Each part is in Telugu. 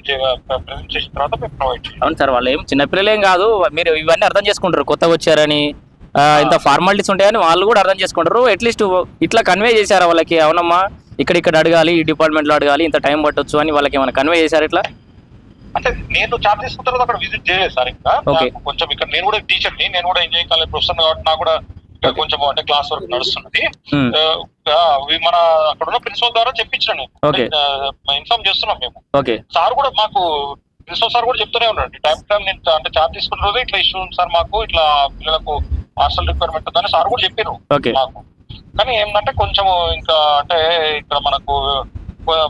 ప్రెజెంట్ చేసిన తర్వాత మేము ప్రొవైడ్ చేయాలి. అవును సార్, వాళ్ళు ఏం చిన్నపిల్లలేం కాదు, మీరు ఇవన్నీ అర్థం చేసుకుంటారు, కొత్తగా వచ్చారని ఇంత ఫార్మాలిటీస్ ఉంటాయని వాళ్ళు కూడా అర్థం చేసుకుంటారు. అట్లీస్ట్ ఇట్లా కన్వే చేశారా వాళ్ళకి, అవునమ్మా ఇక్కడ అడగాలి, ఈ డిపార్ట్మెంట్లో అడగాలి, ఇంత టైం పట్టొచ్చు అని వాళ్ళకి ఏమైనా కన్వే చేశారు ఇట్లా? అంటే నేను చార్జ్ తీసుకున్న తర్వాత అక్కడ విజిట్ చేయలేదు సార్. ఇంకా కొంచెం ఇక్కడ నేను కూడా టీచర్ని, నేను కూడా ఇంజనీరింగ్ కాలేజ్ ప్రొఫెసర్ కాబట్టి నాకు కూడా కొంచెం అంటే క్లాస్ వర్క్ నడుస్తున్నది. మన అక్కడ ఉన్న ప్రిన్సిపల్ ద్వారా చెప్పించాను, ఇన్ఫార్మ్ చేస్తున్నాం మేము. సార్ కూడా మాకు ప్రిన్సిపల్ సార్ కూడా చెప్తూనే ఉన్నాడు, టైం టైం నేను అంటే చార్జ్ తీసుకున్న రోజు ఇట్లా ఇష్యూ ఉంది సార్ మాకు, ఇట్లా పిల్లలకు హాస్టల్ రిక్వైర్మెంట్ ఉందని సార్ కూడా చెప్పారు మాకు. కానీ ఏంటంటే కొంచెం ఇంకా అంటే ఇక్కడ మనకు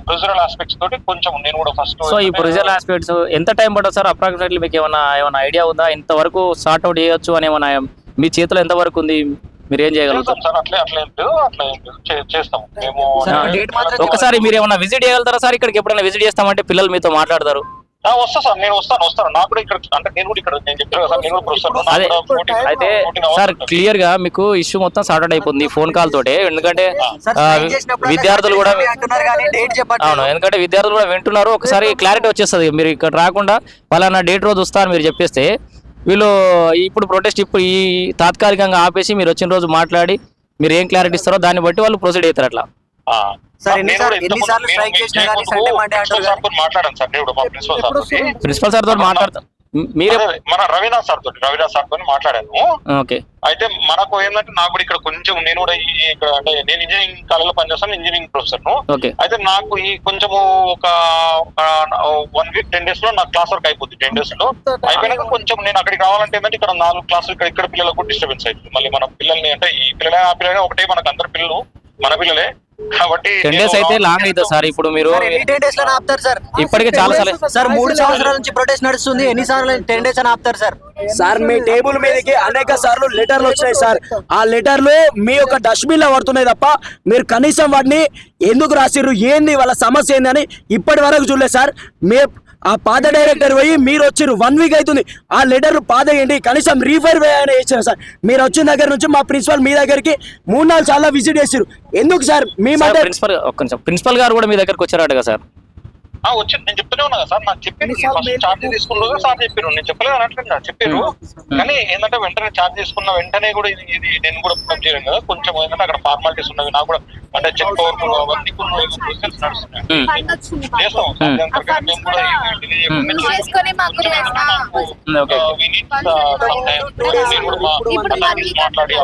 ప్రొసీజరల్ ఆస్పెక్ట్స్ తోటి కొంచెం నేను కూడా ఫస్ట్. సో ఈ ప్రొసీజరల్ ఆస్పెక్ట్స్ ఎంత టైం పడుతుంది సార్ అప్రాక్సిమేట్లీ? మీకు ఏమైనా ఐడియా ఉందా ఇంతవరకు సార్ట్ అవుట్ చేయొచ్చు అని? ఏమైనా మీ చేతిలో ఎంత వరకు ఉంది, మీరు ఏం చేయగలుగుతారు సార్? అట్లా చేస్తాము మేము. ఒకసారి మీరు ఏమైనా విజిట్ చేయగలుగుతారా సార్? ఇక్కడికి ఎప్పుడైనా విజిట్ చేస్తామంటే పిల్లలు మీతో మాట్లాడతారు. వస్తా సార్, నేను వస్తాను. నాకు కూడా ఇక్కడ అంటే నేను కూడా ఇక్కడ నేను చెప్పాను సార్, నేను కూడా ప్రొఫెసర్. అయితే సార్ క్లియర్ గా మీకు ఇష్యూ మొత్తం సార్ట్ అవుట్ అయిపోతుంది ఫోన్ కాల్ తోటే. ఎందుకంటే విద్యార్థులు కూడా అవును, ఎందుకంటే విద్యార్థులు కూడా వింటున్నారు. ఒకసారి క్లారిటీ వచ్చేస్తుంది. మీరు ఇక్కడ రాకుండా పలానా డేట్ రోజు వస్తారని మీరు చెప్పేస్తే వీళ్ళు ఇప్పుడు ప్రొటెస్ట్ ఇప్పుడు ఈ తాత్కాలికంగా ఆపేసి మీరు వచ్చిన రోజు మాట్లాడి మీరు ఏం క్లారిటీ ఇస్తారో దాన్ని బట్టి వాళ్ళు ప్రొసీడ్ అవుతారు. అట్లా ప్రిన్సిపల్ సార్ తో మాట్లాడతారు మీరే? మన రవీనాథ్ సార్ తో మాట్లాడాను. అయితే మనకు ఏంటంటే నాకు కూడా ఇక్కడ కొంచెం నేను కూడా ఇక్కడ అంటే నేను ఇంజనీరింగ్ కాలేజ్ లో పనిచేస్తాను, ఇంజనీరింగ్ ప్రొఫెసర్ ను. అయితే నాకు ఈ కొంచెము ఒక 1 వీక్ 10 days లో నాకు క్లాస్ వర్క్ అయిపోతుంది. 10 days లో అయిపోయినాక కొంచెం నేను అక్కడికి రావాలంటే ఏంటంటే ఇక్కడ 4 క్లాసులు ఇక్కడ పిల్లలకు డిస్టర్బెన్స్ అవుతుంది. మళ్ళీ మన పిల్లల్ని అంటే ఈ పిల్లలే ఆ పిల్లలే ఒకటే, మనకు అందరు పిల్లలు మన పిల్లలే కాబట్టి 10 days అయితే లాంగ్ అవుతుంది సార్. ఇప్పుడు మీరు ఇప్పటికే చాలా సార్ 3 సంవత్సరాల నుంచి ప్రొటెస్ట్ నడుస్తుంది, ఎన్నిసార్లు 10 days అని ఆపుతారు సార్? సార్ మీ టేబుల్ మీదకి అనేక సార్లు లెటర్లు వచ్చాయి సార్. ఆ లెటర్లు మీ యొక్క డస్ట్బిన్ లో పడుతున్నాయి తప్ప మీరు కనీసం వాటిని ఎందుకు రాసిర్రు, ఏంది వాళ్ళ సమస్య ఏంది అని ఇప్పటి వరకు చూడలేదు సార్. ఆ పాత డైరెక్టర్ పోయి మీరు వచ్చిర్రు 1 వీక్ అవుతుంది. ఆ లెటర్ పాత ఏంటి కనీసం రీఫైర్ అయినా చేశారు సార్. మీరు వచ్చిన దగ్గర నుంచి మా ప్రిన్సిపల్ మీ దగ్గరికి 3-4 సార్లు విజిట్ చేసారు. ఎందుకు సార్? మీ మాట ప్రిన్సిపల్ గారు కూడా మీ దగ్గరకు వచ్చారట కదా సార్? వచ్చి నేను చెప్తూనే ఉన్నా సార్, నాకు చెప్పారు ఫస్ట్ ఛార్జ్ తీసుకున్న రోజు సార్ చెప్పారు, నేను చెప్పలేదు అన్నట్లేదు చెప్పారు. కానీ ఏంటంటే వెంటనే ఛార్జ్ తీసుకున్న వెంటనే కూడా ఇది నేను కూడా చేయను కదా, కొంచెం ఏంటంటే అక్కడ ఫార్మాలిటీస్ ఉన్నవి నాకు కూడా అంటే చెక్ అవన్నీ నడుస్తున్నాయి. మాట్లాడి